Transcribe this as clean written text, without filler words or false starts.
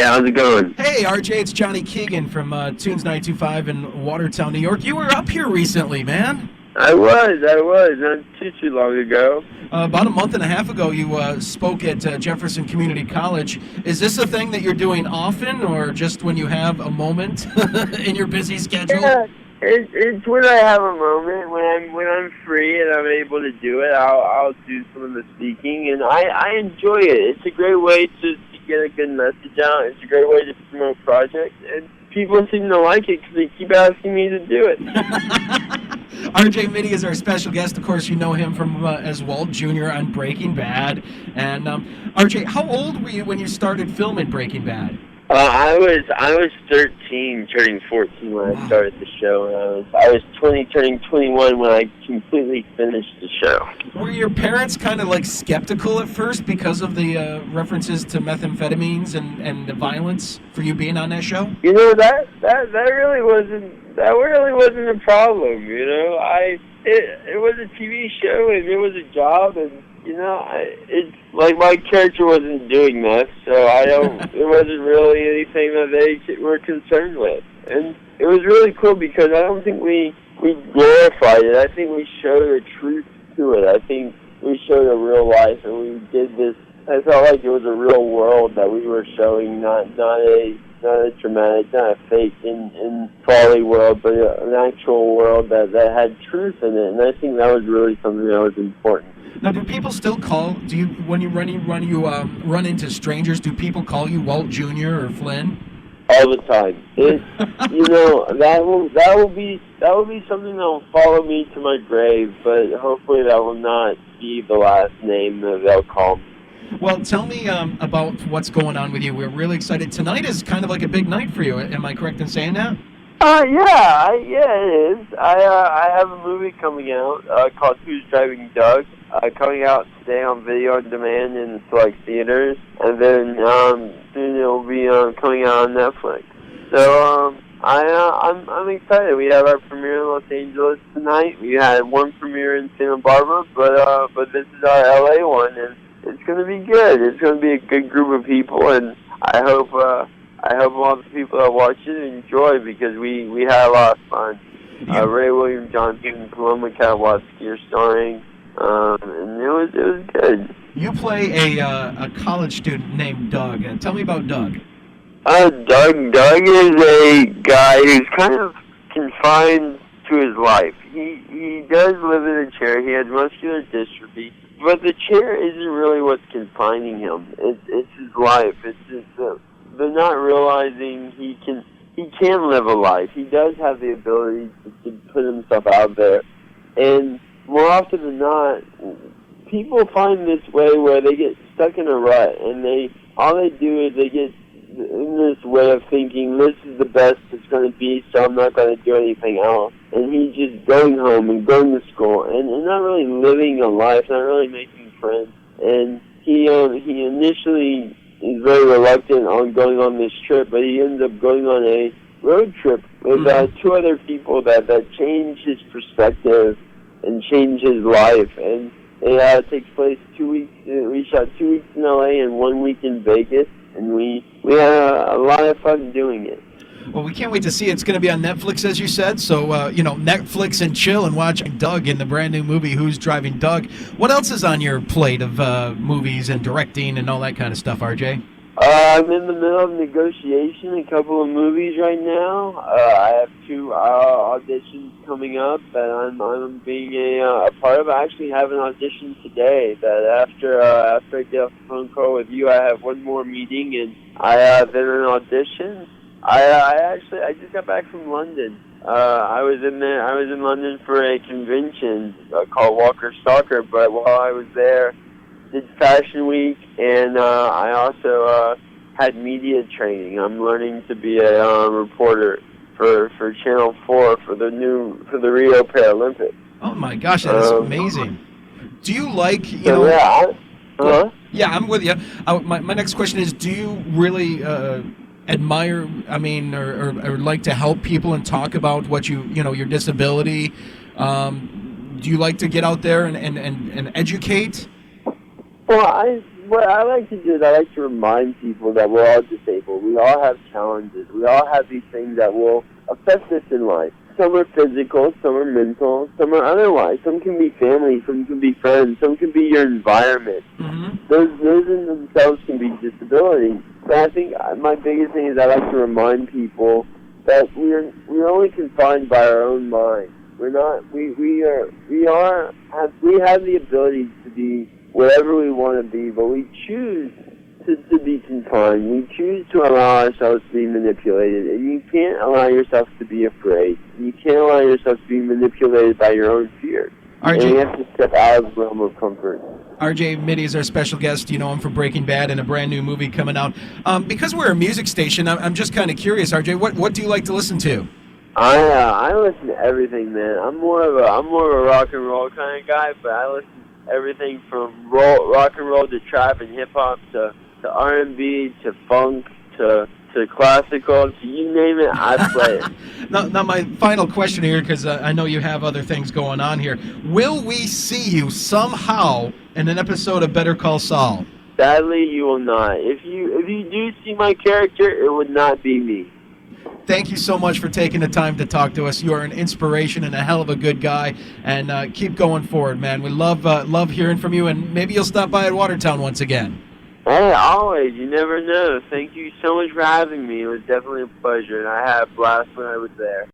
how's it going? Hey, RJ, it's Johnny Keegan from Tunes 925 in Watertown, New York. You were up here recently, man. I was, not too long ago. About a month and a half ago, you spoke at Jefferson Community College. Is this a thing that you're doing often, or just when you have a moment in your busy schedule? Yeah, it's when I have a moment, when I'm free and I'm able to do it. I'll do some of the speaking, and I enjoy it. It's a great way to get a good message out. It's a great way to promote projects, and people seem to like it because they keep asking me to do it. RJ Mitte is our special guest. Of course, you know him from as Walt Jr. on Breaking Bad. And RJ, how old were you when you started filming Breaking Bad? I was 13, turning 14 when I started the show, and I was 20, turning 21 when I completely finished the show. Were your parents kind of like skeptical at first because of the references to methamphetamines and the violence for you being on that show? You know, that really wasn't a problem. You know, it was a TV show and it was a job, and you know, it's like my character wasn't doing that, so it wasn't really anything that they were concerned with. And it was really cool because I don't think we glorified it. I think we showed a truth to it. I think we showed a real life, and we did this. I felt like it was a real world that we were showing, not a dramatic, not a fake in folly world, but an actual world that had truth in it. And I think that was really something that was important. Now, do people still do you when you run into strangers? Do people call you Walt Jr. or Flynn? All the time. You know, that will be something that will follow me to my grave. But hopefully, that will not be the last name that they'll call me. Well, tell me about what's going on with you. We're really excited. Tonight is kind of like a big night for you. Am I correct in saying that? Yeah, it is. I have a movie coming out called Who's Driving Doug, coming out today on video on demand in select theaters, and then soon it'll be coming out on Netflix. So I'm excited. We have our premiere in Los Angeles tonight. We had one premiere in Santa Barbara, but this is our LA one, and it's going to be good. It's going to be a good group of people, and I hope all the people that watch it enjoy, because we had a lot of fun. Ray William Johnson and Paloma Kowalski are starring, and it was good. You play a college student named Doug. Tell me about Doug. Doug is a guy who's kind of confined to his life. He does live in a chair. He has muscular dystrophy, but the chair isn't really what's confining him. It's his life. It's just they're not realizing he can live a life. He does have the ability to put himself out there, and more often than not, people find this way where they get stuck in a rut, and all they do is they get in this way of thinking, this is the best it's going to be, so I'm not going to do anything else. And he's just going home and going to school and not really living a life, not really making friends. And he initially is very reluctant on going on this trip, but he ends up going on a road trip with two other people that change his perspective and change his life. And it takes place 2 weeks. We shot 2 weeks in LA and 1 week in Vegas, and we had a lot of fun doing it. Well, we can't wait to see it. It's going to be on Netflix, as you said. So, Netflix and chill and watch Doug in the brand new movie, Who's Driving Doug. What else is on your plate of movies and directing and all that kind of stuff, RJ? I'm in the middle of negotiation a couple of movies right now. I have 2 auditions coming up that I'm being a part of. I actually have an audition today that after I get off the phone call with you, I have one more meeting, and I have then an audition. I just got back from London. I was in London for a convention called Walker Stalker, but while I was there, did Fashion Week, and I also had media training. I'm learning to be a reporter for Channel 4 for the Rio Paralympics. Oh my gosh, that is amazing. Do you like, Yeah, I'm with you. My next question is, do you really admire, or like to help people and talk about what your disability? Do you like to get out there and educate? Well, what I like to do is I like to remind people that we're all disabled. We all have challenges. We all have these things that will affect us in life. Some are physical, some are mental, some are otherwise. Some can be family, some can be friends, some can be your environment. Mm-hmm. Those in themselves can be disabilities. But I think my biggest thing is I like to remind people that we're only confined by our own mind. We're not. We have the ability to be whatever we want to be, but we choose to be confined. We choose to allow ourselves to be manipulated, and you can't allow yourself to be afraid. You can't allow yourself to be manipulated by your own fears. And you have to step out of the realm of comfort. RJ Mitte is our special guest. You know him from Breaking Bad and a brand new movie coming out. Because we're a music station, I'm just kind of curious, RJ. What do you like to listen to? I listen to everything, man. I'm more of a rock and roll kind of guy, but I listen to everything from rock and roll to trap and hip hop to R&B to funk to classical, to you name it, I play it. Now, my final question here, because I know you have other things going on here. Will we see you somehow in an episode of Better Call Saul? Sadly, you will not. If you do see my character, it would not be me. Thank you so much for taking the time to talk to us. You are an inspiration and a hell of a good guy, and keep going forward, man. We love hearing from you, and maybe you'll stop by at Watertown once again. Hey, always. You never know. Thank you so much for having me. It was definitely a pleasure, and I had a blast when I was there.